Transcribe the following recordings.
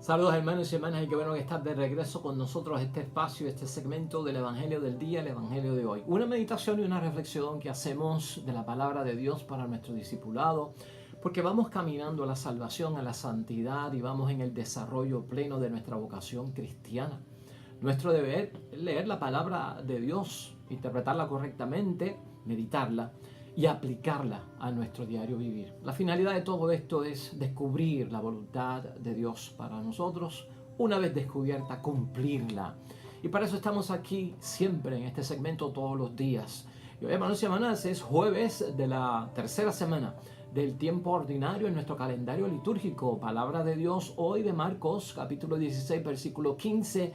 Saludos hermanos y hermanas y qué bueno que estás de regreso con nosotros a este espacio, este segmento del Evangelio del día, el Evangelio de hoy. Una meditación y una reflexión que hacemos de la palabra de Dios para nuestro discipulado, porque vamos caminando a la salvación, a la santidad y vamos en el desarrollo pleno de nuestra vocación cristiana. Nuestro deber es leer la palabra de Dios, interpretarla correctamente, meditarla y aplicarla a nuestro diario vivir. La finalidad de todo esto es descubrir la voluntad de Dios para nosotros, una vez descubierta, cumplirla. Y para eso estamos aquí siempre en este segmento todos los días. Y hoy, hermanos y hermanas, es jueves de la tercera semana del tiempo ordinario en nuestro calendario litúrgico. Palabra de Dios hoy de Marcos, capítulo 16, versículo 15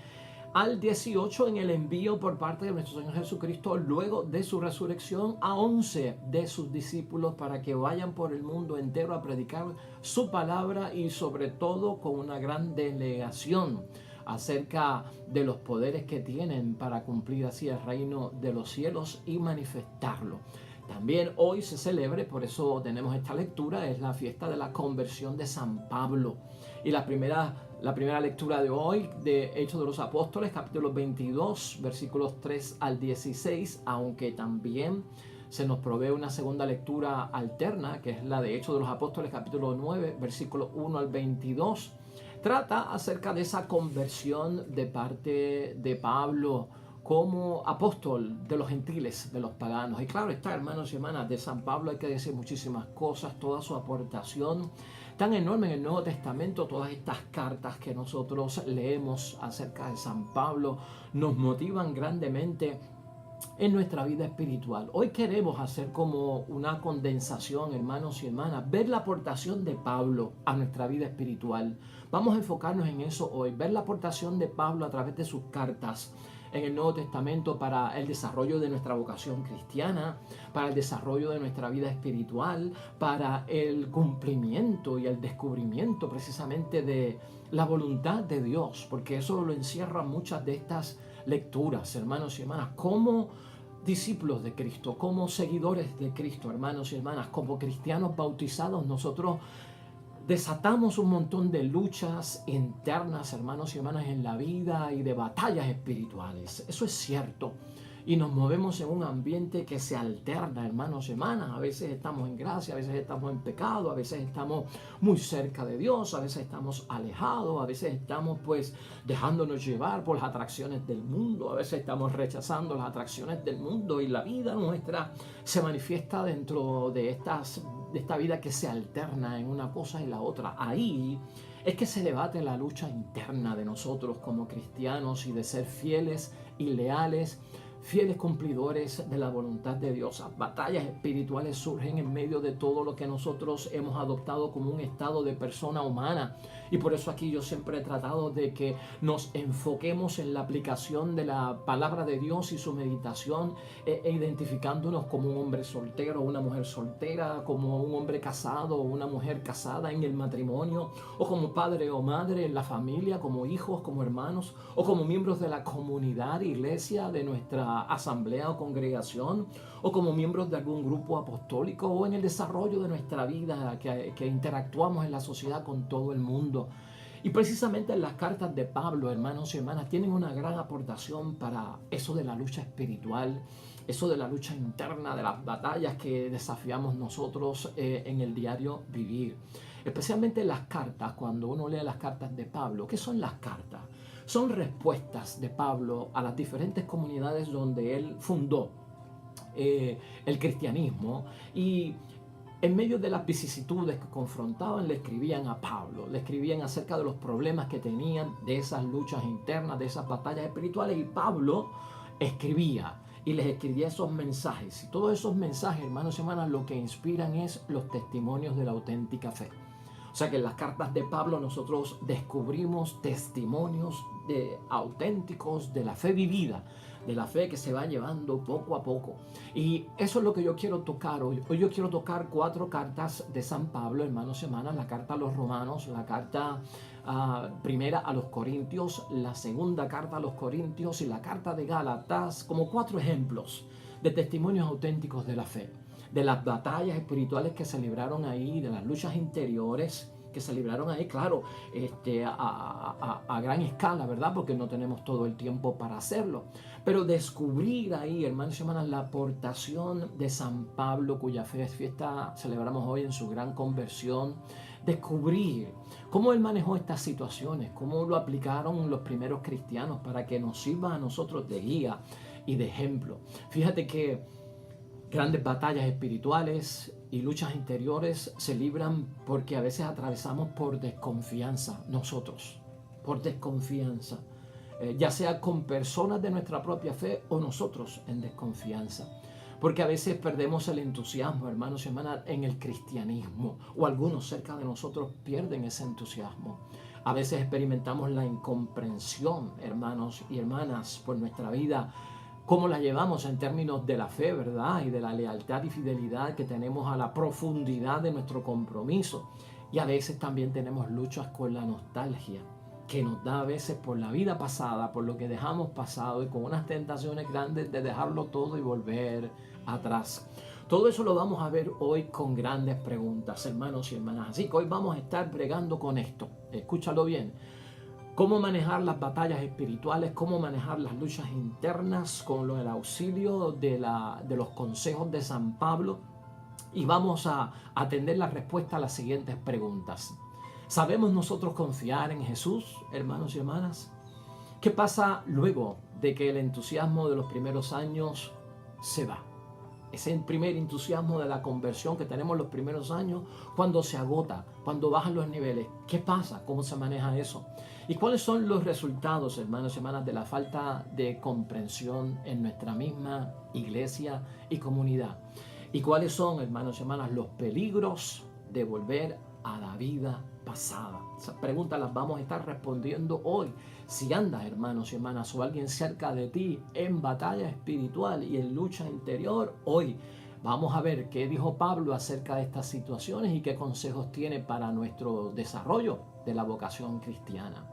al 18 en el envío por parte de nuestro Señor Jesucristo luego de su resurrección a 11 de sus discípulos para que vayan por el mundo entero a predicar su palabra y sobre todo con una gran delegación acerca de los poderes que tienen para cumplir así el reino de los cielos y manifestarlo. También hoy se celebra, por eso tenemos esta lectura, es la fiesta de la conversión de San Pablo. Y la primera lectura de hoy de Hechos de los Apóstoles, capítulo 22, versículos 3 al 16, aunque también se nos provee una segunda lectura alterna, que es la de Hechos de los Apóstoles, capítulo 9, versículos 1 al 22. Trata acerca de esa conversión de parte de Pablo como apóstol de los gentiles, de los paganos. Y claro está, hermanos y hermanas, de San Pablo hay que decir muchísimas cosas, toda su aportación tan enorme en el Nuevo Testamento, todas estas cartas que nosotros leemos acerca de San Pablo nos motivan grandemente en nuestra vida espiritual. Hoy queremos hacer como una condensación, hermanos y hermanas, ver la aportación de Pablo a nuestra vida espiritual. Vamos a enfocarnos en eso hoy, ver la aportación de Pablo a través de sus cartas en el Nuevo Testamento para el desarrollo de nuestra vocación cristiana, para el desarrollo de nuestra vida espiritual, para el cumplimiento y el descubrimiento precisamente de la voluntad de Dios, porque eso lo encierran muchas de estas lecturas, hermanos y hermanas, como discípulos de Cristo, como seguidores de Cristo, hermanos y hermanas, como cristianos bautizados, nosotros desatamos un montón de luchas internas, hermanos y hermanas, en la vida y de batallas espirituales. Eso es cierto. Y nos movemos en un ambiente que se alterna, hermanos y hermanas. A veces estamos en gracia, a veces estamos en pecado, a veces estamos muy cerca de Dios, a veces estamos alejados, a veces estamos pues dejándonos llevar por las atracciones del mundo, a veces estamos rechazando las atracciones del mundo y la vida nuestra se manifiesta dentro de esta vida que se alterna en una cosa y la otra. Ahí es que se debate la lucha interna de nosotros como cristianos y de ser fieles y leales, fieles cumplidores de la voluntad de Dios. Las batallas espirituales surgen en medio de todo lo que nosotros hemos adoptado como un estado de persona humana. Y por eso aquí yo siempre he tratado de que nos enfoquemos en la aplicación de la palabra de Dios y su meditación, identificándonos como un hombre soltero, una mujer soltera, como un hombre casado o una mujer casada en el matrimonio, o como padre o madre en la familia, como hijos, como hermanos, o como miembros de la comunidad, iglesia, de nuestra asamblea o congregación, o como miembros de algún grupo apostólico, o en el desarrollo de nuestra vida que interactuamos en la sociedad con todo el mundo. Y precisamente las cartas de Pablo, hermanos y hermanas, tienen una gran aportación para eso de la lucha espiritual, eso de la lucha interna, de las batallas que desafiamos nosotros en el diario vivir. Especialmente las cartas, cuando uno lee las cartas de Pablo. ¿Qué son las cartas? Son respuestas de Pablo a las diferentes comunidades donde él fundó el cristianismo, y en medio de las vicisitudes que confrontaban le escribían a Pablo, le escribían acerca de los problemas que tenían, de esas luchas internas, de esas batallas espirituales, y Pablo escribía y les escribía esos mensajes. Y todos esos mensajes, hermanos y hermanas, lo que inspiran es los testimonios de la auténtica fe. O sea que en las cartas de Pablo nosotros descubrimos testimonios auténticos de la fe vivida, de la fe que se va llevando poco a poco. Y eso es lo que yo quiero tocar hoy. Hoy yo quiero tocar 4 cartas de San Pablo, hermanos y hermanas: la carta a los Romanos, la carta primera a los Corintios, la segunda carta a los Corintios y la carta de Gálatas, como 4 ejemplos de testimonios auténticos de la fe, de las batallas espirituales que se libraron ahí, de las luchas interiores, que se libraron ahí, claro, a gran escala, ¿verdad? Porque no tenemos todo el tiempo para hacerlo. Pero descubrir ahí, hermanos y hermanas, la aportación de San Pablo, cuya fiesta celebramos hoy en su gran conversión, descubrir cómo él manejó estas situaciones, cómo lo aplicaron los primeros cristianos para que nos sirva a nosotros de guía y de ejemplo. Fíjate que grandes batallas espirituales y luchas interiores se libran porque a veces atravesamos por desconfianza nosotros, por desconfianza, ya sea con personas de nuestra propia fe o nosotros en desconfianza. Porque a veces perdemos el entusiasmo, hermanos y hermanas, en el cristianismo, o algunos cerca de nosotros pierden ese entusiasmo. A veces experimentamos la incomprensión, hermanos y hermanas, por nuestra vida, cómo la llevamos en términos de la fe, ¿verdad? Y de la lealtad y fidelidad que tenemos a la profundidad de nuestro compromiso. Y a veces también tenemos luchas con la nostalgia, que nos da a veces por la vida pasada, por lo que dejamos pasado y con unas tentaciones grandes de dejarlo todo y volver atrás. Todo eso lo vamos a ver hoy con grandes preguntas, hermanos y hermanas. Así que hoy vamos a estar bregando con esto. Escúchalo bien. Cómo manejar las batallas espirituales, cómo manejar las luchas internas con el auxilio de los consejos de San Pablo. Y vamos a atender la respuesta a las siguientes preguntas. ¿Sabemos nosotros confiar en Jesús, hermanos y hermanas? ¿Qué pasa luego de que el entusiasmo de los primeros años se va? Ese primer entusiasmo de la conversión que tenemos los primeros años, cuando se agota, cuando bajan los niveles. ¿Qué pasa? ¿Cómo se maneja eso? ¿Y cuáles son los resultados, hermanos y hermanas, de la falta de comprensión en nuestra misma iglesia y comunidad? ¿Y cuáles son, hermanos y hermanas, los peligros de volver a la vida pasada? Esas preguntas las vamos a estar respondiendo hoy. Si andas, hermanos y hermanas, o alguien cerca de ti en batalla espiritual y en lucha interior, hoy vamos a ver qué dijo Pablo acerca de estas situaciones y qué consejos tiene para nuestro desarrollo de la vocación cristiana.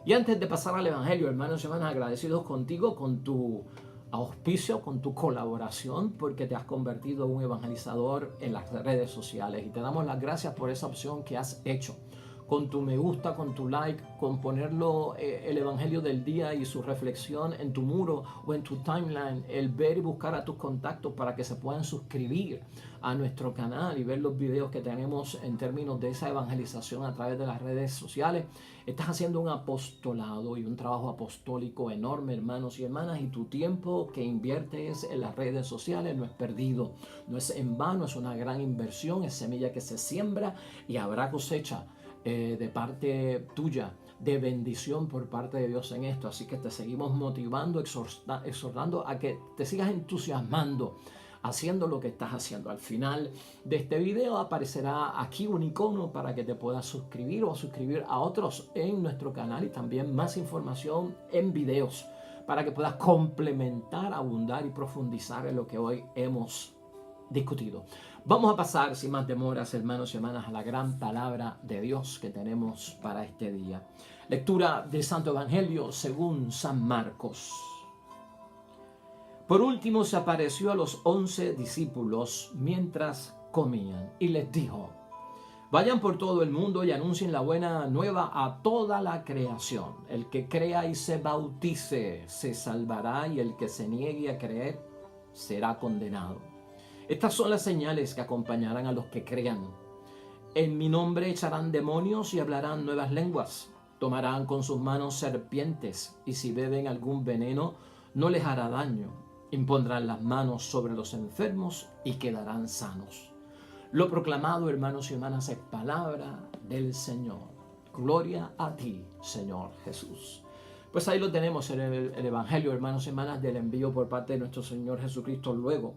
Y antes de pasar al Evangelio, hermanos y hermanas, agradecidos contigo, con tu auspicio, con tu colaboración, porque te has convertido en un evangelizador en las redes sociales. Y te damos las gracias por esa opción que has hecho. Con tu me gusta, con tu like, con ponerlo el Evangelio del día y su reflexión en tu muro o en tu timeline, el ver y buscar a tus contactos para que se puedan suscribir a nuestro canal y ver los videos que tenemos en términos de esa evangelización a través de las redes sociales. Estás haciendo un apostolado y un trabajo apostólico enorme, hermanos y hermanas, y tu tiempo que inviertes en las redes sociales no es perdido, no es en vano, es una gran inversión, es semilla que se siembra y habrá cosecha de parte tuya, de bendición por parte de Dios en esto. Así que te seguimos motivando, exhortando a que te sigas entusiasmando haciendo lo que estás haciendo. Al final de este video aparecerá aquí un icono para que te puedas suscribir o suscribir a otros en nuestro canal, y también más información en videos para que puedas complementar, abundar y profundizar en lo que hoy hemos discutido. Vamos a pasar sin más demoras, hermanos y hermanas, a la gran palabra de Dios que tenemos para este día. Lectura del Santo Evangelio según San Marcos. Por último se apareció a los 11 discípulos mientras comían y les dijo: vayan por todo el mundo y anuncien la buena nueva a toda la creación. El que crea y se bautice se salvará, y el que se niegue a creer será condenado. Estas son las señales que acompañarán a los que crean. En mi nombre echarán demonios y hablarán nuevas lenguas. Tomarán con sus manos serpientes, y si beben algún veneno no les hará daño. Impondrán las manos sobre los enfermos y quedarán sanos. Lo proclamado, hermanos y hermanas, es palabra del Señor. Gloria a ti, Señor Jesús. Pues ahí lo tenemos, el Evangelio, hermanos y hermanas, del envío por parte de nuestro Señor Jesucristo luego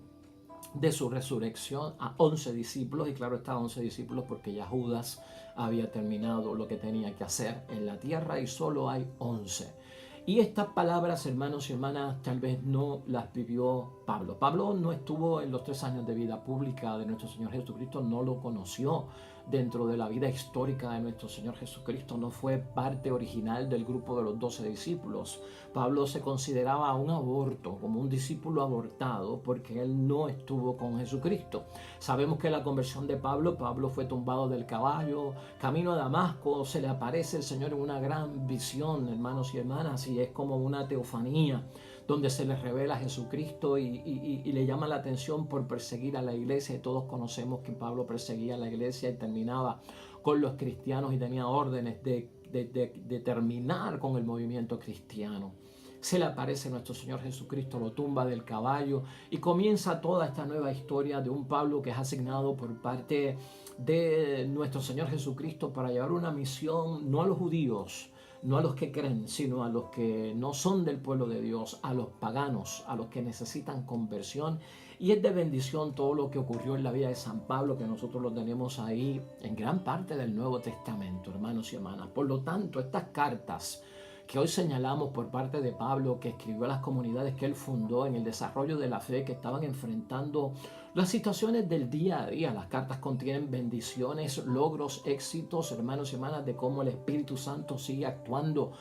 de su resurrección a 11 discípulos. Y claro está, 11 discípulos porque ya Judas había terminado lo que tenía que hacer en la tierra y solo hay 11. Y estas palabras, hermanos y hermanas, tal vez no las vivió Pablo. Pablo no estuvo en los 3 años de vida pública de nuestro Señor Jesucristo, no lo conoció dentro de la vida histórica de nuestro Señor Jesucristo, no fue parte original del grupo de los 12 discípulos. Pablo se consideraba un aborto, como un discípulo abortado, porque él no estuvo con Jesucristo. Sabemos que la conversión de Pablo fue tumbado del caballo, camino a Damasco, se le aparece el Señor en una gran visión, hermanos y hermanas, y es como una teofanía, donde se le revela a Jesucristo y le llama la atención por perseguir a la iglesia. Y todos conocemos que Pablo perseguía a la iglesia y terminaba con los cristianos y tenía órdenes de terminar con el movimiento cristiano. Se le aparece nuestro Señor Jesucristo, lo tumba del caballo y comienza toda esta nueva historia de un Pablo que es asignado por parte de nuestro Señor Jesucristo para llevar una misión no a los judíos, no a los que creen, sino a los que no son del pueblo de Dios, a los paganos, a los que necesitan conversión. Y es de bendición todo lo que ocurrió en la vida de San Pablo, que nosotros lo tenemos ahí en gran parte del Nuevo Testamento, hermanos y hermanas. Por lo tanto, estas cartas que hoy señalamos por parte de Pablo, que escribió a las comunidades que él fundó en el desarrollo de la fe, que estaban enfrentando las situaciones del día a día. Las cartas contienen bendiciones, logros, éxitos, hermanos y hermanas, de cómo el Espíritu Santo sigue actuando,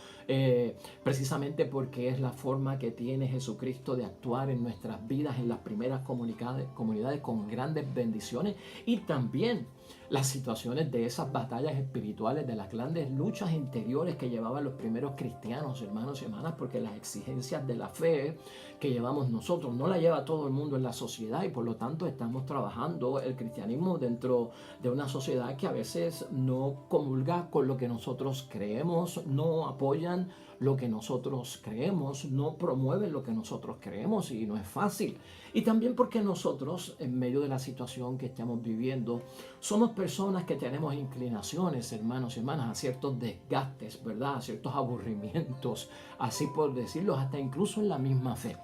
precisamente porque es la forma que tiene Jesucristo de actuar en nuestras vidas, en las primeras comunidades con grandes bendiciones, y también las situaciones de esas batallas espirituales, de las grandes luchas interiores que llevaban los primeros cristianos, hermanos y hermanas, porque las exigencias de la fe que llevamos nosotros no la lleva todo el mundo en la sociedad, y por lo tanto estamos trabajando el cristianismo dentro de una sociedad que a veces no comulga con lo que nosotros creemos, no apoyan lo que nosotros creemos, no promueven lo que nosotros creemos, y no es fácil. Y también porque nosotros, en medio de la situación que estamos viviendo, somos personas que tenemos inclinaciones, hermanos y hermanas, a ciertos desgastes, ¿verdad? A ciertos aburrimientos, así por decirlo, hasta incluso en la misma fe.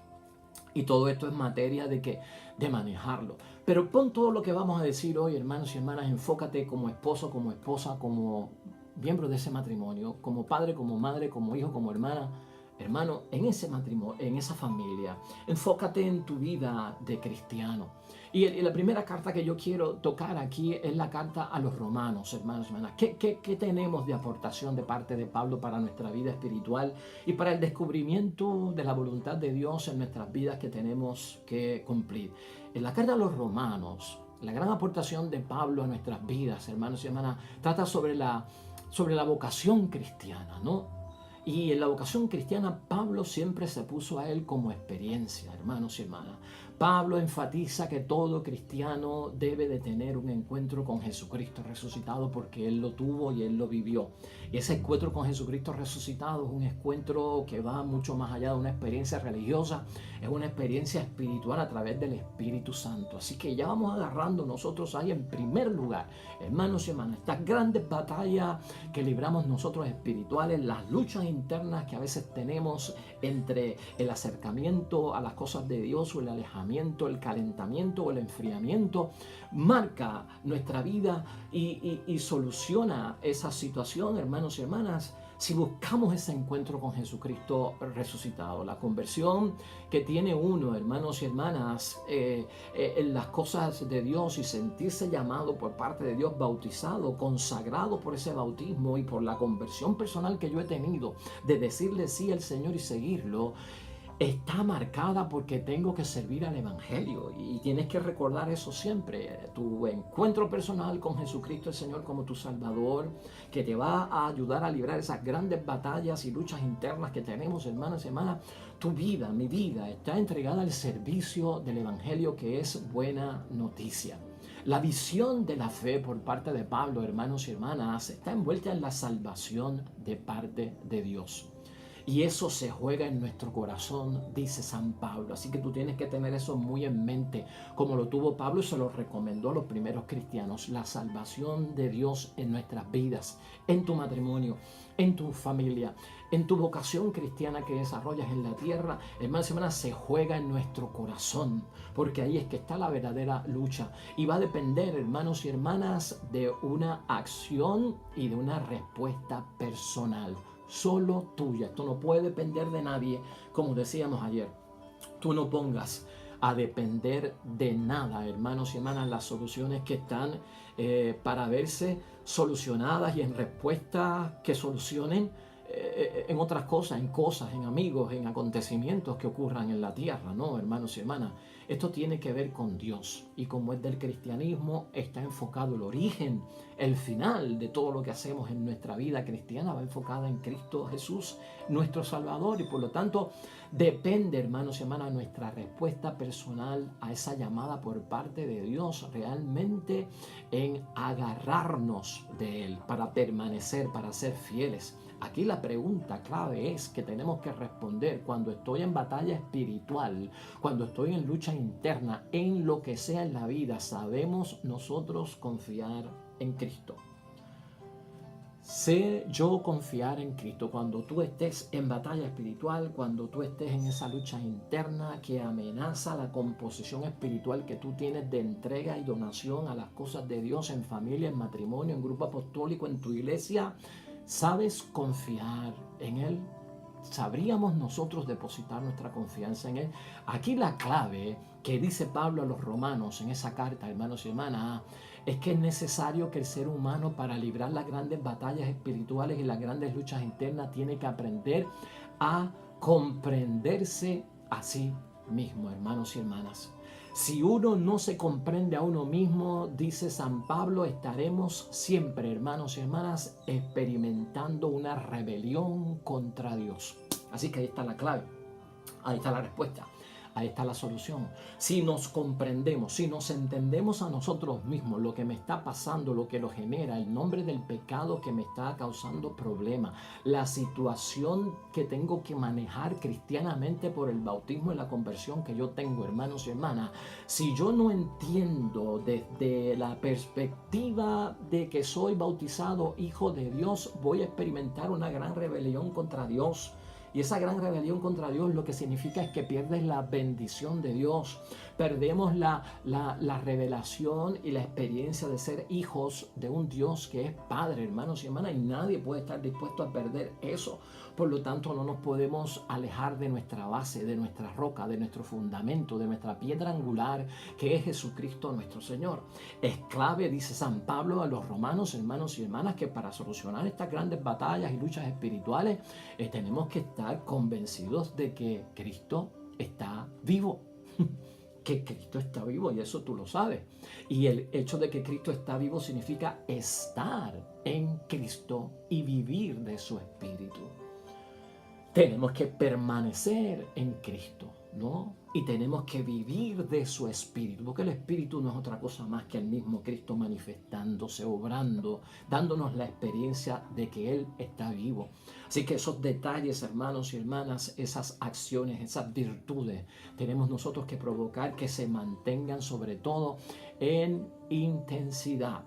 Y todo esto es materia de manejarlo. Pero pon todo lo que vamos a decir hoy, hermanos y hermanas, enfócate como esposo, como esposa, como miembro de ese matrimonio, como padre, como madre, como hijo, como hermana, hermano, en ese matrimonio, en esa familia. Enfócate en tu vida de cristiano. Y la primera carta que yo quiero tocar aquí es la carta a los romanos, hermanos y hermanas. ¿Qué tenemos de aportación de parte de Pablo para nuestra vida espiritual y para el descubrimiento de la voluntad de Dios en nuestras vidas que tenemos que cumplir? En la carta a los romanos, la gran aportación de Pablo a nuestras vidas, hermanos y hermanas, trata sobre la vocación cristiana, ¿no? Y en la vocación cristiana, Pablo siempre se puso a él como experiencia, hermanos y hermanas. Pablo enfatiza que todo cristiano debe de tener un encuentro con Jesucristo resucitado, porque él lo tuvo y él lo vivió. Y ese encuentro con Jesucristo resucitado es un encuentro que va mucho más allá de una experiencia religiosa, es una experiencia espiritual a través del Espíritu Santo. Así que ya vamos agarrando nosotros ahí en primer lugar, hermanos y hermanas, estas grandes batallas que libramos nosotros espirituales, las luchas internas que a veces tenemos entre el acercamiento a las cosas de Dios o el alejamiento, el calentamiento o el enfriamiento, marca nuestra vida y soluciona esa situación, hermanos y hermanas, si buscamos ese encuentro con Jesucristo resucitado. La conversión que tiene uno, hermanos y hermanas, en las cosas de Dios, y sentirse llamado por parte de Dios, bautizado, consagrado por ese bautismo y por la conversión personal que yo he tenido de decirle sí al Señor y seguirlo, está marcada porque tengo que servir al Evangelio, y tienes que recordar eso siempre. Tu encuentro personal con Jesucristo el Señor como tu Salvador, que te va a ayudar a librar esas grandes batallas y luchas internas que tenemos, hermanos y hermanas. Tu vida, mi vida, está entregada al servicio del Evangelio, que es buena noticia. La visión de la fe por parte de Pablo, hermanos y hermanas, está envuelta en la salvación de parte de Dios. Y eso se juega en nuestro corazón, dice San Pablo. Así que tú tienes que tener eso muy en mente, como lo tuvo Pablo y se lo recomendó a los primeros cristianos. La salvación de Dios en nuestras vidas, en tu matrimonio, en tu familia, en tu vocación cristiana que desarrollas en la tierra, hermanos y hermanas, se juega en nuestro corazón, porque ahí es que está la verdadera lucha. Y va a depender, hermanos y hermanas, de una acción y de una respuesta personal. Solo tuya. Esto no puede depender de nadie, como decíamos ayer. Tú no pongas a depender de nada, hermanos y hermanas. Las soluciones que están para verse solucionadas y en respuestas que solucionen en otras cosas, en amigos, en acontecimientos que ocurran en la tierra, ¿no, hermanos y hermanas? Esto tiene que ver con Dios, y como es del cristianismo, está enfocado el origen, el final de todo lo que hacemos en nuestra vida cristiana va enfocada en Cristo Jesús, nuestro Salvador, y por lo tanto depende, hermanos y hermanas, nuestra respuesta personal a esa llamada por parte de Dios realmente en agarrarnos de Él para permanecer, para ser fieles. Aquí la pregunta clave es que tenemos que responder cuando estoy en batalla espiritual, cuando estoy en lucha interna, en lo que sea en la vida. ¿Sabemos nosotros confiar en Cristo? Sé yo confiar en Cristo cuando tú estés en batalla espiritual, cuando tú estés en esa lucha interna que amenaza la composición espiritual que tú tienes de entrega y donación a las cosas de Dios en familia, en matrimonio, en grupo apostólico, en tu iglesia. ¿Sabes confiar en Él? ¿Sabríamos nosotros depositar nuestra confianza en Él? Aquí la clave que dice Pablo a los romanos en esa carta, hermanos y hermanas, es que es necesario que el ser humano, para librar las grandes batallas espirituales y las grandes luchas internas, tiene que aprender a comprenderse a sí mismo, hermanos y hermanas. Si uno no se comprende a uno mismo, dice San Pablo, estaremos siempre, hermanos y hermanas, experimentando una rebelión contra Dios. Así que ahí está la clave, ahí está la respuesta, ahí está la solución. Si nos comprendemos, si nos entendemos a nosotros mismos, lo que me está pasando, lo que lo genera, el nombre del pecado que me está causando problemas, la situación que tengo que manejar cristianamente por el bautismo y la conversión que yo tengo, hermanos y hermanas, si yo no entiendo desde la perspectiva de que soy bautizado hijo de Dios, voy a experimentar una gran rebelión contra Dios. Y esa gran rebelión contra Dios lo que significa es que pierdes la bendición de Dios. Perdemos la revelación y la experiencia de ser hijos de un Dios que es Padre, hermanos y hermanas. Y nadie puede estar dispuesto a perder eso. Por lo tanto, no nos podemos alejar de nuestra base, de nuestra roca, de nuestro fundamento, de nuestra piedra angular, que es Jesucristo nuestro Señor. Es clave, dice San Pablo a los romanos, hermanos y hermanas, que para solucionar estas grandes batallas y luchas espirituales tenemos que estar convencidos de que Cristo está vivo. Que Cristo está vivo, y eso tú lo sabes. Y el hecho de que Cristo está vivo significa estar en Cristo y vivir de su Espíritu. Tenemos que permanecer en Cristo, ¿no? Y tenemos que vivir de su Espíritu, porque el Espíritu no es otra cosa más que el mismo Cristo manifestándose, obrando, dándonos la experiencia de que Él está vivo. Así que esos detalles, hermanos y hermanas, esas acciones, esas virtudes, tenemos nosotros que provocar que se mantengan sobre todo en intensidad.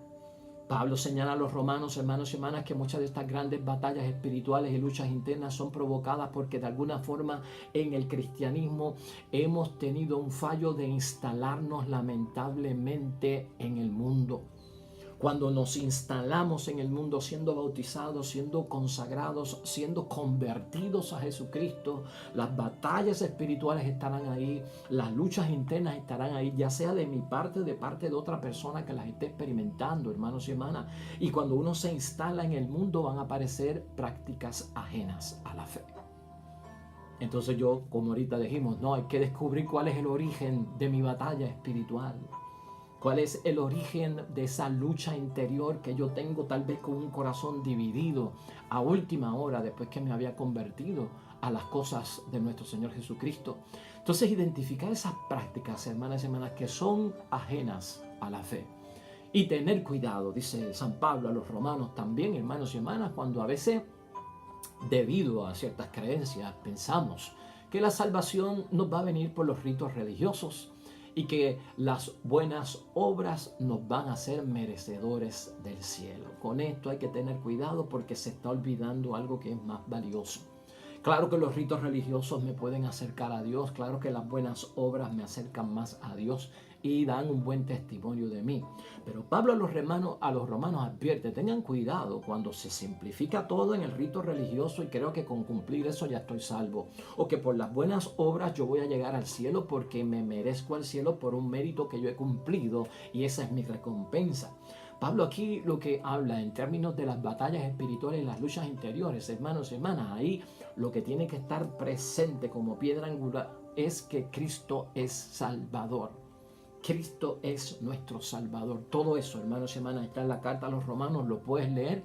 Pablo señala a los romanos, hermanos y hermanas, que muchas de estas grandes batallas espirituales y luchas internas son provocadas porque de alguna forma en el cristianismo hemos tenido un fallo de instalarnos lamentablemente en el mundo. Cuando nos instalamos en el mundo siendo bautizados, siendo consagrados, siendo convertidos a Jesucristo, las batallas espirituales estarán ahí, las luchas internas estarán ahí, ya sea de mi parte o de parte de otra persona que las esté experimentando, hermanos y hermanas. Y cuando uno se instala en el mundo van a aparecer prácticas ajenas a la fe. Entonces como ahorita dijimos, no, hay que descubrir cuál es el origen de mi batalla espiritual. ¿Cuál es el origen de esa lucha interior que yo tengo, tal vez con un corazón dividido a última hora después que me había convertido a las cosas de nuestro Señor Jesucristo? Entonces, identificar esas prácticas, hermanas y hermanas, que son ajenas a la fe. Y tener cuidado, dice San Pablo a los romanos también, hermanos y hermanas, cuando a veces, debido a ciertas creencias, pensamos que la salvación nos va a venir por los ritos religiosos y que las buenas obras nos van a hacer merecedores del cielo. Con esto hay que tener cuidado porque se está olvidando algo que es más valioso. Claro que los ritos religiosos me pueden acercar a Dios, claro que las buenas obras me acercan más a Dios y dan un buen testimonio de mí. Pero Pablo a los romanos advierte, tengan cuidado cuando se simplifica todo en el rito religioso y creo que con cumplir eso ya estoy salvo, o que por las buenas obras yo voy a llegar al cielo porque me merezco al cielo por un mérito que yo he cumplido y esa es mi recompensa. Pablo aquí lo que habla en términos de las batallas espirituales y las luchas interiores, hermanos y hermanas, ahí lo que tiene que estar presente como piedra angular es que Cristo es Salvador. Cristo es nuestro Salvador. Todo eso, hermanos y hermanas, está en la carta a los romanos, lo puedes leer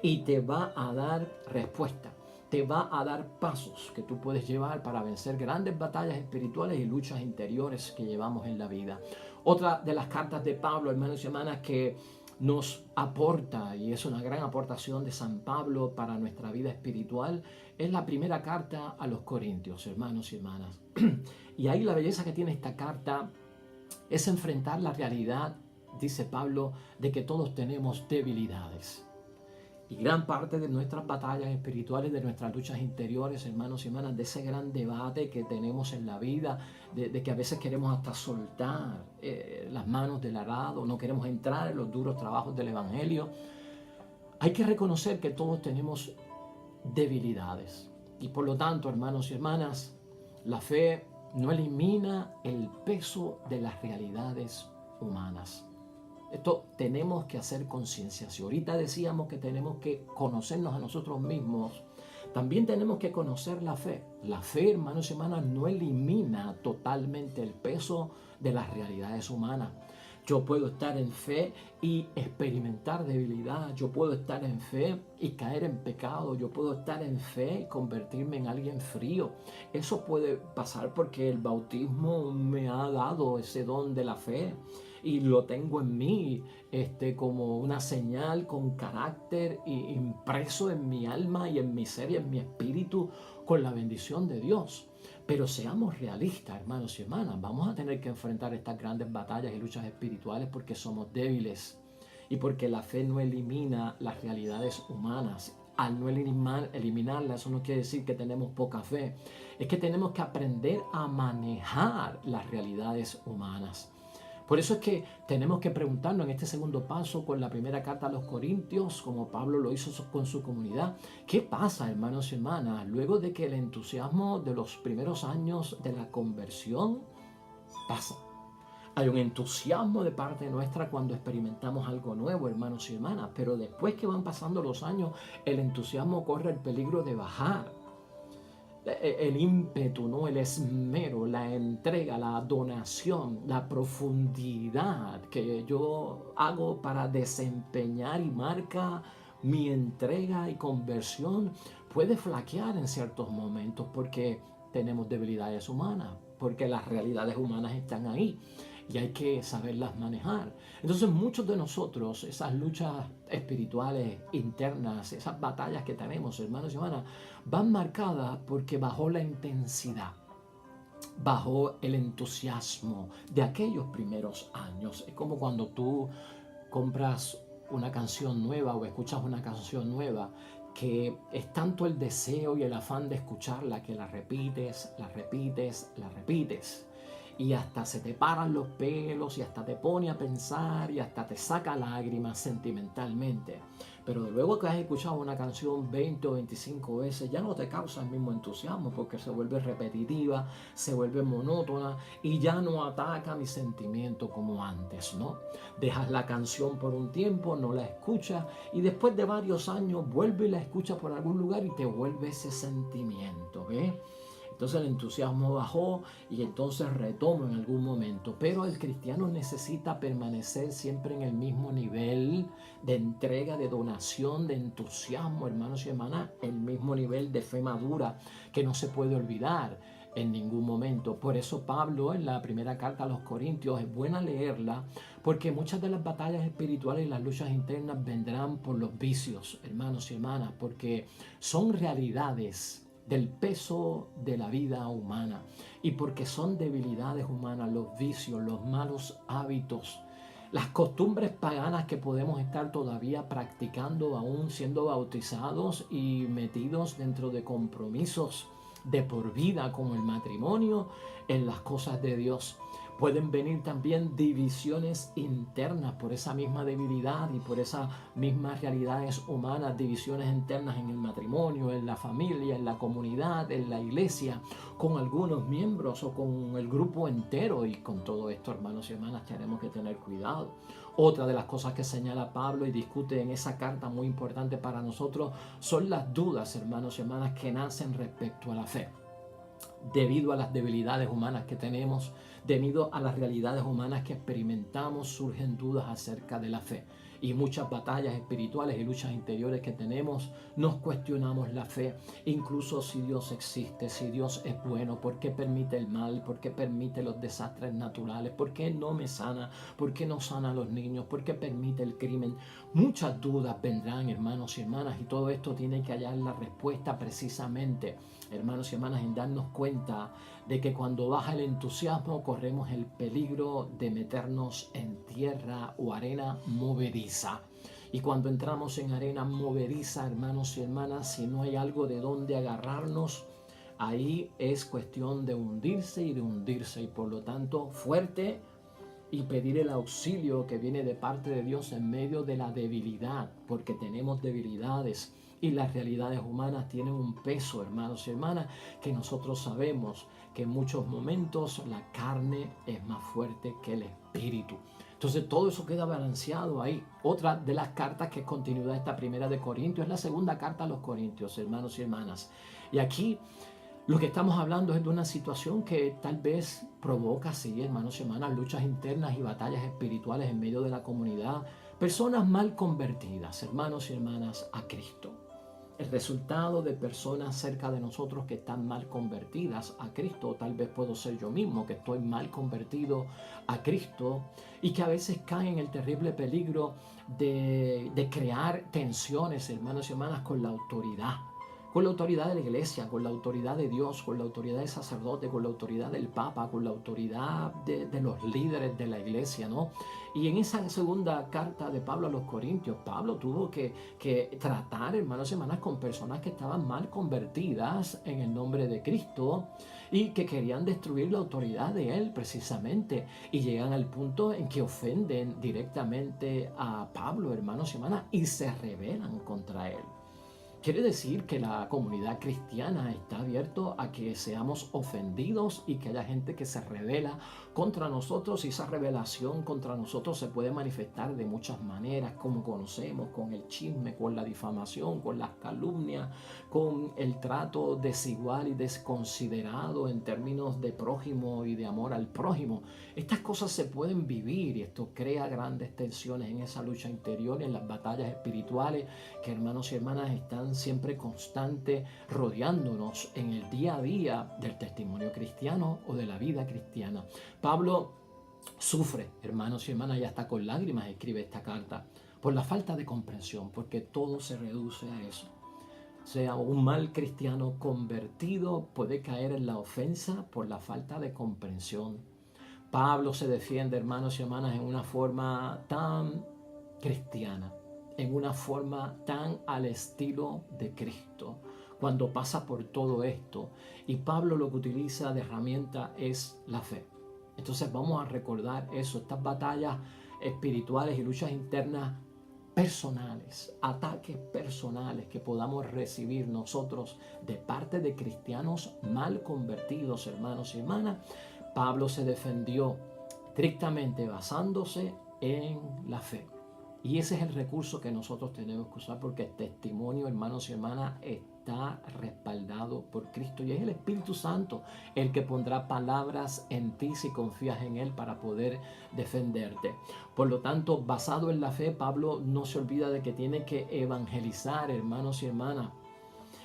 y te va a dar respuesta. Te va a dar pasos que tú puedes llevar para vencer grandes batallas espirituales y luchas interiores que llevamos en la vida. Otra de las cartas de Pablo, hermanos y hermanas, que nos aporta, y es una gran aportación de San Pablo para nuestra vida espiritual, es la primera carta a los Corintios, hermanos y hermanas. Y ahí la belleza que tiene esta carta es enfrentar la realidad, dice Pablo, de que todos tenemos debilidades. Y gran parte de nuestras batallas espirituales, de nuestras luchas interiores, hermanos y hermanas, de ese gran debate que tenemos en la vida, de que a veces queremos hasta soltar las manos del arado, no queremos entrar en los duros trabajos del Evangelio. Hay que reconocer que todos tenemos debilidades. Y por lo tanto, hermanos y hermanas, la fe no elimina el peso de las realidades humanas. Esto tenemos que hacer conciencia. Si ahorita decíamos que tenemos que conocernos a nosotros mismos, también tenemos que conocer la fe. La fe, hermanos y hermanas, no elimina totalmente el peso de las realidades humanas. Yo puedo estar en fe y experimentar debilidad. Yo puedo estar en fe y caer en pecado. Yo puedo estar en fe y convertirme en alguien frío. Eso puede pasar porque el bautismo me ha dado ese don de la fe. Y lo tengo en mí como una señal con carácter impreso en mi alma y en mi ser y en mi espíritu con la bendición de Dios. Pero seamos realistas, hermanos y hermanas. Vamos a tener que enfrentar estas grandes batallas y luchas espirituales porque somos débiles y porque la fe no elimina las realidades humanas. Al no eliminarlas, eso no quiere decir que tenemos poca fe. Es que tenemos que aprender a manejar las realidades humanas. Por eso es que tenemos que preguntarnos en este segundo paso con la primera carta a los Corintios, como Pablo lo hizo con su comunidad, ¿qué pasa, hermanos y hermanas, luego de que el entusiasmo de los primeros años de la conversión pasa? Hay un entusiasmo de parte nuestra cuando experimentamos algo nuevo, hermanos y hermanas, pero después que van pasando los años, el entusiasmo corre el peligro de bajar. El ímpetu, ¿no? El esmero, la entrega, la donación, la profundidad que yo hago para desempeñar y marca mi entrega y conversión puede flaquear en ciertos momentos porque tenemos debilidades humanas, porque las realidades humanas están ahí y hay que saberlas manejar. Entonces muchos de nosotros, esas luchas espirituales internas, esas batallas que tenemos, hermanos y hermanas, van marcadas porque bajó la intensidad, bajó el entusiasmo de aquellos primeros años. Es como cuando tú compras una canción nueva o escuchas una canción nueva, que es tanto el deseo y el afán de escucharla que la repites, la repites, la repites. Y hasta se te paran los pelos y hasta te pone a pensar y hasta te saca lágrimas sentimentalmente. Pero luego que has escuchado una canción 20 o 25 veces ya no te causa el mismo entusiasmo porque se vuelve repetitiva, se vuelve monótona y ya no ataca mi sentimiento como antes, ¿no? Dejas la canción por un tiempo, no la escuchas y después de varios años vuelve y la escuchas por algún lugar y te vuelve ese sentimiento, ¿ves? Entonces el entusiasmo bajó y entonces retomo en algún momento. Pero el cristiano necesita permanecer siempre en el mismo nivel de entrega, de donación, de entusiasmo, hermanos y hermanas, el mismo nivel de fe madura que no se puede olvidar en ningún momento. Por eso Pablo en la primera carta a los Corintios es buena leerla porque muchas de las batallas espirituales y las luchas internas vendrán por los vicios, hermanos y hermanas, porque son realidades del peso de la vida humana y porque son debilidades humanas, los vicios, los malos hábitos, las costumbres paganas que podemos estar todavía practicando aún siendo bautizados y metidos dentro de compromisos de por vida como el matrimonio en las cosas de Dios. Pueden venir también divisiones internas por esa misma debilidad y por esas mismas realidades humanas, divisiones internas en el matrimonio, en la familia, en la comunidad, en la iglesia, con algunos miembros o con el grupo entero. Y con todo esto, hermanos y hermanas, tenemos que tener cuidado. Otra de las cosas que señala Pablo y discute en esa carta muy importante para nosotros son las dudas, hermanos y hermanas, que nacen respecto a la fe. Debido a las debilidades humanas que tenemos, debido a las realidades humanas que experimentamos, surgen dudas acerca de la fe. Y muchas batallas espirituales y luchas interiores que tenemos, nos cuestionamos la fe, incluso si Dios existe, si Dios es bueno, ¿por qué permite el mal? ¿Por qué permite los desastres naturales? ¿Por qué no me sana? ¿Por qué no sana a los niños? ¿Por qué permite el crimen? Muchas dudas vendrán, hermanos y hermanas, y todo esto tiene que hallar la respuesta precisamente, hermanos y hermanas, en darnos cuenta de que cuando baja el entusiasmo corremos el peligro de meternos en tierra o arena movediza. Y cuando entramos en arena movediza, hermanos y hermanas, si no hay algo de donde agarrarnos, ahí es cuestión de hundirse y de hundirse. Y por lo tanto, fuerte y pedir el auxilio que viene de parte de Dios en medio de la debilidad, porque tenemos debilidades. Y las realidades humanas tienen un peso, hermanos y hermanas, que nosotros sabemos que en muchos momentos la carne es más fuerte que el espíritu. Entonces todo eso queda balanceado ahí. Otra de las cartas que es continuidad de esta primera de Corintios es la segunda carta a los Corintios, hermanos y hermanas. Y aquí lo que estamos hablando es de una situación que tal vez provoca, sí, hermanos y hermanas, luchas internas y batallas espirituales en medio de la comunidad. Personas mal convertidas, hermanos y hermanas, a Cristo. El resultado de personas cerca de nosotros que están mal convertidas a Cristo, o tal vez puedo ser yo mismo que estoy mal convertido a Cristo y que a veces caen en el terrible peligro de crear tensiones, hermanos y hermanas, con la autoridad de la iglesia, con la autoridad de Dios, con la autoridad del sacerdote, con la autoridad del Papa, con la autoridad de los líderes de la iglesia, ¿no? Y en esa segunda carta de Pablo a los Corintios, Pablo tuvo que tratar, hermanos y hermanas, con personas que estaban mal convertidas en el nombre de Cristo y que querían destruir la autoridad de él precisamente. Y llegan al punto en que ofenden directamente a Pablo, hermanos y hermanas, y se rebelan contra él. Quiere decir que la comunidad cristiana está abierta a que seamos ofendidos y que haya gente que se revela contra nosotros, y esa revelación contra nosotros se puede manifestar de muchas maneras, como conocemos, con el chisme, con la difamación, con las calumnias, con el trato desigual y desconsiderado en términos de prójimo y de amor al prójimo. Estas cosas se pueden vivir y esto crea grandes tensiones en esa lucha interior, en las batallas espirituales que, hermanos y hermanas, están siempre constante rodeándonos en el día a día del testimonio cristiano o de la vida cristiana. Pablo sufre, hermanos y hermanas, y hasta con lágrimas escribe esta carta por la falta de comprensión, porque todo se reduce a eso. O sea, un mal cristiano convertido puede caer en la ofensa por la falta de comprensión. Pablo se defiende, hermanos y hermanas, en una forma tan cristiana, en una forma tan al estilo de Cristo, cuando pasa por todo esto. Y Pablo lo que utiliza de herramienta es la fe. Entonces vamos a recordar eso, estas batallas espirituales y luchas internas personales, ataques personales que podamos recibir nosotros de parte de cristianos mal convertidos, hermanos y hermanas. Pablo se defendió estrictamente basándose en la fe. Y ese es el recurso que nosotros tenemos que usar, porque el testimonio, hermanos y hermanas, está respaldado por Cristo. Y es el Espíritu Santo el que pondrá palabras en ti si confías en Él para poder defenderte. Por lo tanto, basado en la fe, Pablo no se olvida de que tiene que evangelizar, hermanos y hermanas.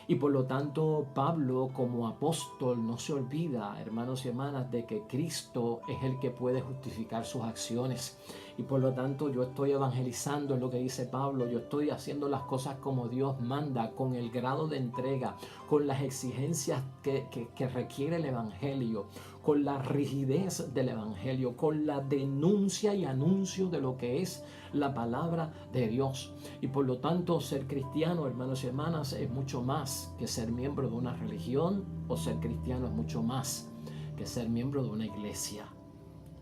Y por lo tanto, Pablo como apóstol no se olvida, hermanos y hermanas, de que Cristo es el que puede justificar sus acciones. Y por lo tanto, yo estoy evangelizando, en lo que dice Pablo, yo estoy haciendo las cosas como Dios manda, con el grado de entrega, con las exigencias que requiere el evangelio, con la rigidez del evangelio, con la denuncia y anuncio de lo que es la palabra de Dios. Y por lo tanto, ser cristiano, hermanos y hermanas, es mucho más que ser miembro de una religión, o ser cristiano es mucho más que ser miembro de una iglesia.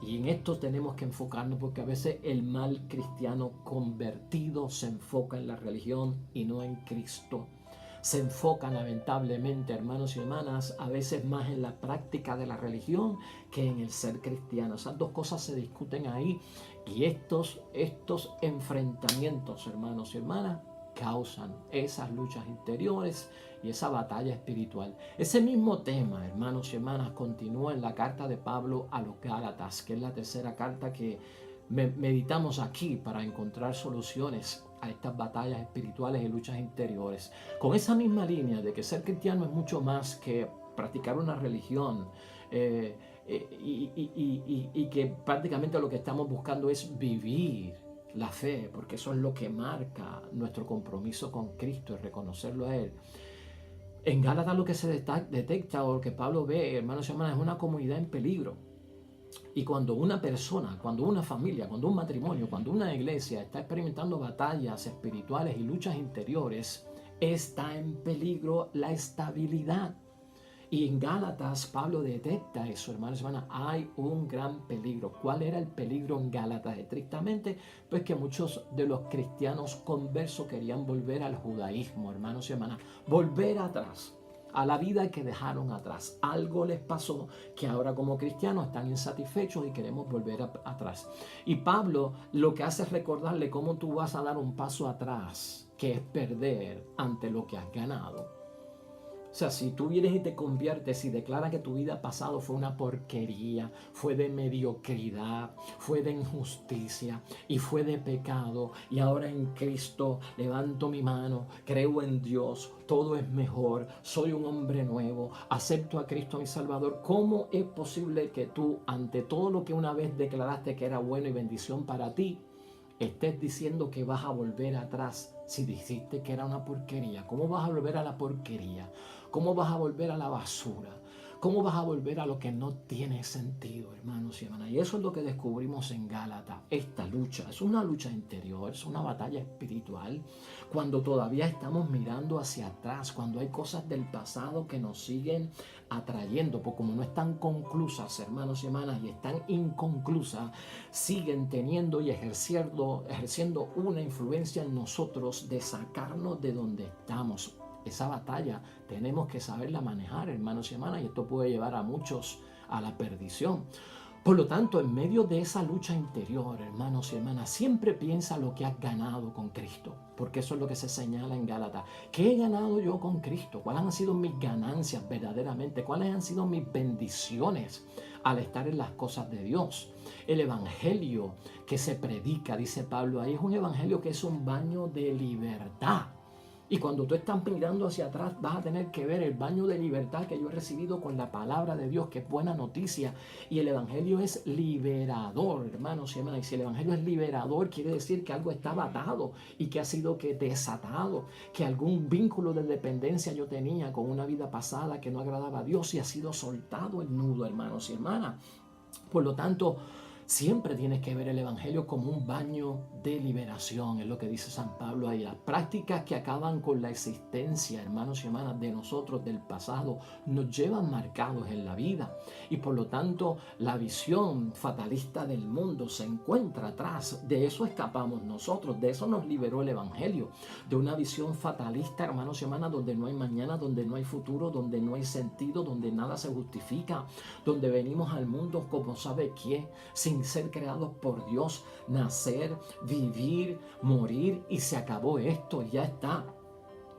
Y en esto tenemos que enfocarnos porque a veces el mal cristiano convertido se enfoca en la religión y no en Cristo. Se enfoca lamentablemente, hermanos y hermanas, a veces más en la práctica de la religión que en el ser cristiano. Esas dos cosas se discuten ahí y estos enfrentamientos, hermanos y hermanas, causan esas luchas interiores y esa batalla espiritual. Ese mismo tema, hermanos y hermanas, continúa en la carta de Pablo a los Gálatas, que es la tercera carta que meditamos aquí para encontrar soluciones a estas batallas espirituales y luchas interiores. Con esa misma línea de que ser cristiano es mucho más que practicar una religión y que prácticamente lo que estamos buscando es vivir la fe, porque eso es lo que marca nuestro compromiso con Cristo, es reconocerlo a Él. En Gálatas lo que se detecta o lo que Pablo ve, hermanos y hermanas, es una comunidad en peligro. Y cuando una persona, cuando una familia, cuando un matrimonio, cuando una iglesia está experimentando batallas espirituales y luchas interiores, está en peligro la estabilidad. Y en Gálatas Pablo detecta eso, hermanos y hermanas, hay un gran peligro. ¿Cuál era el peligro en Gálatas? Estrictamente, pues que muchos de los cristianos conversos querían volver al judaísmo, hermanos y hermanas, volver atrás a la vida que dejaron atrás. Algo les pasó que ahora como cristianos están insatisfechos y queremos volver atrás. Y Pablo lo que hace es recordarle cómo tú vas a dar un paso atrás, que es perder ante lo que has ganado. O sea, si tú vienes y te conviertes y declaras que tu vida pasado fue una porquería, fue de mediocridad, fue de injusticia y fue de pecado, y ahora en Cristo levanto mi mano, creo en Dios, todo es mejor, soy un hombre nuevo, acepto a Cristo mi Salvador, ¿cómo es posible que tú, ante todo lo que una vez declaraste que era bueno y bendición para ti, estés diciendo que vas a volver atrás si dijiste que era una porquería? ¿Cómo vas a volver a la porquería? ¿Cómo vas a volver a la basura? ¿Cómo vas a volver a lo que no tiene sentido, hermanos y hermanas? Y eso es lo que descubrimos en Gálatas. Esta lucha es una lucha interior, es una batalla espiritual. Cuando todavía estamos mirando hacia atrás, cuando hay cosas del pasado que nos siguen atrayendo, porque como no están conclusas, hermanos y hermanas, y están inconclusas, siguen teniendo y ejerciendo una influencia en nosotros de sacarnos de donde estamos. Esa batalla tenemos que saberla manejar, hermanos y hermanas, y esto puede llevar a muchos a la perdición. Por lo tanto, en medio de esa lucha interior, hermanos y hermanas, siempre piensa lo que has ganado con Cristo, porque eso es lo que se señala en Gálatas. ¿Qué he ganado yo con Cristo? ¿Cuáles han sido mis ganancias verdaderamente? ¿Cuáles han sido mis bendiciones al estar en las cosas de Dios? El evangelio que se predica, dice Pablo ahí, es un evangelio que es un baño de libertad. Y cuando tú estás mirando hacia atrás, vas a tener que ver el baño de libertad que yo he recibido con la palabra de Dios, que es buena noticia. Y el evangelio es liberador, hermanos y hermanas. Y si el evangelio es liberador, quiere decir que algo estaba atado y que ha sido desatado, que algún vínculo de dependencia yo tenía con una vida pasada que no agradaba a Dios y ha sido soltado el nudo, hermanos y hermanas. Por lo tanto, siempre tienes que ver el evangelio como un baño de liberación, es lo que dice San Pablo ahí. Las prácticas que acaban con la existencia, hermanos y hermanas, de nosotros del pasado, nos llevan marcados en la vida. Y por lo tanto, la visión fatalista del mundo se encuentra atrás. De eso escapamos nosotros, de eso nos liberó el evangelio. De una visión fatalista, hermanos y hermanas, donde no hay mañana, donde no hay futuro, donde no hay sentido, donde nada se justifica, donde venimos al mundo como sabe quién, sin ser creados por Dios, nacer, vivir, morir y se acabó esto, ya está.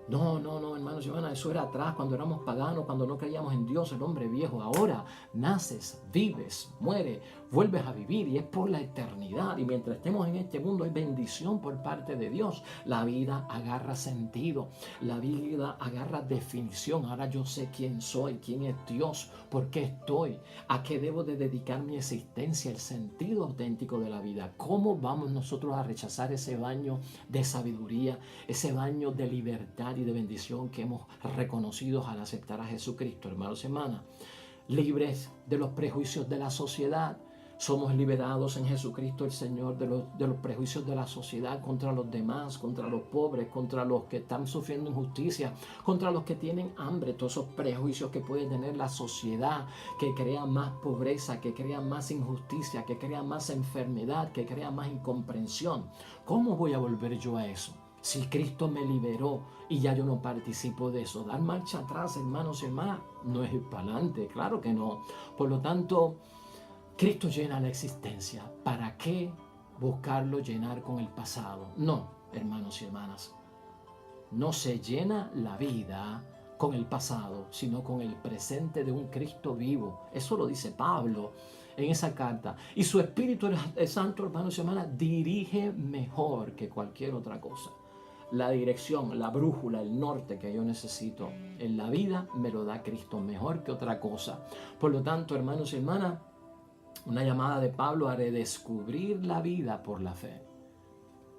No, hermanos y hermanas, eso era atrás, cuando éramos paganos, cuando no creíamos en Dios, el hombre viejo. Ahora naces, vives, mueres, vuelves a vivir y es por la eternidad. Y mientras estemos en este mundo hay bendición por parte de Dios. La vida agarra sentido, la vida agarra definición. Ahora yo sé quién soy, quién es Dios, por qué estoy, a qué debo de dedicar mi existencia, el sentido auténtico de la vida. ¿Cómo vamos nosotros a rechazar ese baño de sabiduría, ese baño de libertad y de bendición que hemos reconocido al aceptar a Jesucristo, hermanos y hermanas? Libres de los prejuicios de la sociedad, Somos liberados en Jesucristo el Señor de los prejuicios de la sociedad contra los demás, contra los pobres, contra los que están sufriendo injusticia, contra los que tienen hambre, todos esos prejuicios que puede tener la sociedad, que crea más pobreza, que crea más injusticia, que crea más enfermedad, que crea más incomprensión. ¿Cómo voy a volver yo a eso? Si Cristo me liberó y ya yo no participo de eso. Dar marcha atrás, hermanos y hermanas, no es ir para adelante, claro que no. Por lo tanto, Cristo llena la existencia. ¿Para qué buscarlo llenar con el pasado? No, hermanos y hermanas. No se llena la vida con el pasado, sino con el presente de un Cristo vivo. Eso lo dice Pablo en esa carta. Y su Espíritu Santo, hermanos y hermanas, dirige mejor que cualquier otra cosa. La dirección, la brújula, el norte que yo necesito en la vida me lo da Cristo mejor que otra cosa. Por lo tanto, hermanos y hermanas, una llamada de Pablo a redescubrir la vida por la fe.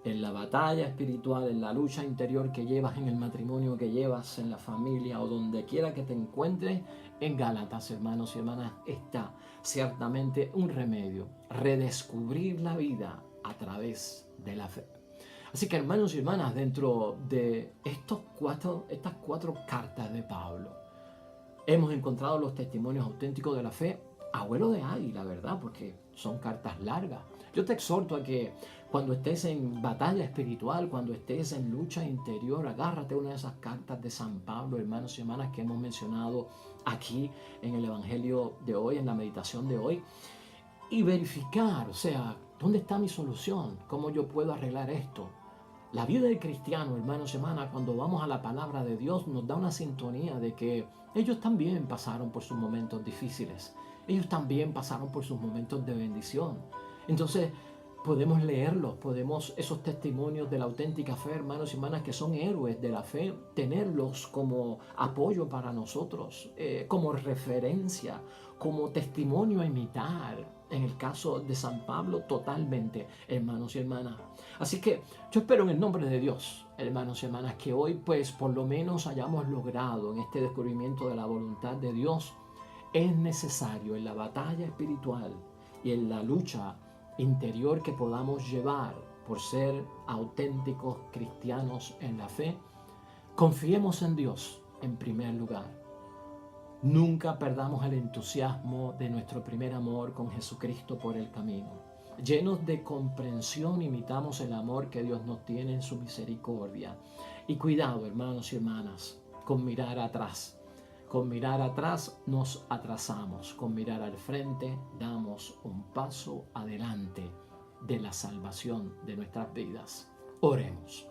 En la batalla espiritual, en la lucha interior que llevas en el matrimonio, que llevas en la familia o donde quiera que te encuentres, en Gálatas, hermanos y hermanas, está ciertamente un remedio. Redescubrir la vida a través de la fe. Así que, hermanos y hermanas, dentro de estas cuatro cartas de Pablo, hemos encontrado los testimonios auténticos de la fe a vuelo de águila, ¿verdad? Porque son cartas largas. Yo te exhorto a que cuando estés en batalla espiritual, cuando estés en lucha interior, agárrate una de esas cartas de San Pablo, hermanos y hermanas, que hemos mencionado aquí en el Evangelio de hoy, en la meditación de hoy, y verificar, o sea, ¿dónde está mi solución? ¿Cómo yo puedo arreglar esto? La vida del cristiano, hermanos y hermanas, cuando vamos a la palabra de Dios, nos da una sintonía de que ellos también pasaron por sus momentos difíciles. Ellos también pasaron por sus momentos de bendición. Entonces, podemos leerlos, esos testimonios de la auténtica fe, hermanos y hermanas, que son héroes de la fe, tenerlos como apoyo para nosotros, como referencia, como testimonio a imitar. En el caso de San Pablo, totalmente, hermanos y hermanas. Así que yo espero en el nombre de Dios, hermanos y hermanas, que hoy pues por lo menos hayamos logrado en este descubrimiento de la voluntad de Dios. Es necesario en la batalla espiritual y en la lucha interior que podamos llevar por ser auténticos cristianos en la fe, confiemos en Dios en primer lugar. Nunca perdamos el entusiasmo de nuestro primer amor con Jesucristo por el camino. Llenos de comprensión, imitamos el amor que Dios nos tiene en su misericordia. Y cuidado, hermanos y hermanas, con mirar atrás. Con mirar atrás nos atrasamos. Con mirar al frente damos un paso adelante de la salvación de nuestras vidas. Oremos.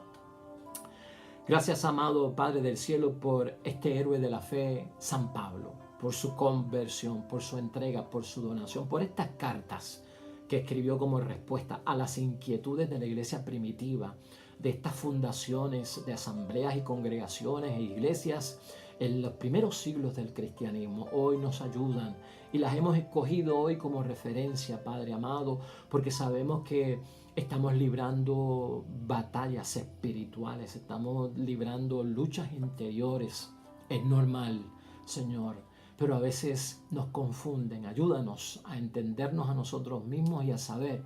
Gracias, amado Padre del Cielo, por este héroe de la fe, San Pablo, por su conversión, por su entrega, por su donación, por estas cartas que escribió como respuesta a las inquietudes de la iglesia primitiva, de estas fundaciones de asambleas y congregaciones e iglesias en los primeros siglos del cristianismo. Hoy nos ayudan y las hemos escogido hoy como referencia, Padre amado, porque sabemos que estamos librando batallas espirituales, estamos librando luchas interiores. Es normal, Señor, pero a veces nos confunden. Ayúdanos a entendernos a nosotros mismos y a saber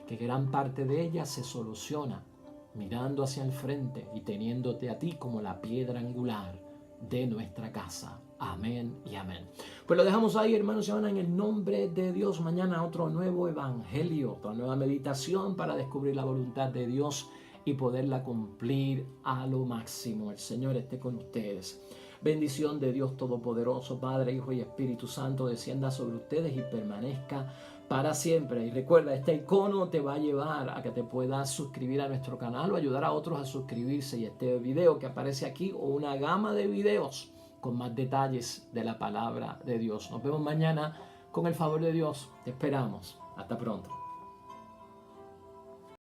que gran parte de ellas se soluciona mirando hacia el frente y teniéndote a ti como la piedra angular de nuestra casa. Amén y amén. Pues lo dejamos ahí, hermanos y hermanas, en el nombre de Dios. Mañana otro nuevo evangelio, otra nueva meditación para descubrir la voluntad de Dios y poderla cumplir a lo máximo. El Señor esté con ustedes. Bendición de Dios Todopoderoso, Padre, Hijo y Espíritu Santo, descienda sobre ustedes y permanezca para siempre. Y recuerda, este icono te va a llevar a que te puedas suscribir a nuestro canal o ayudar a otros a suscribirse. Y este video que aparece aquí o una gama de videos con más detalles de la palabra de Dios. Nos vemos mañana con el favor de Dios. Te esperamos. Hasta pronto.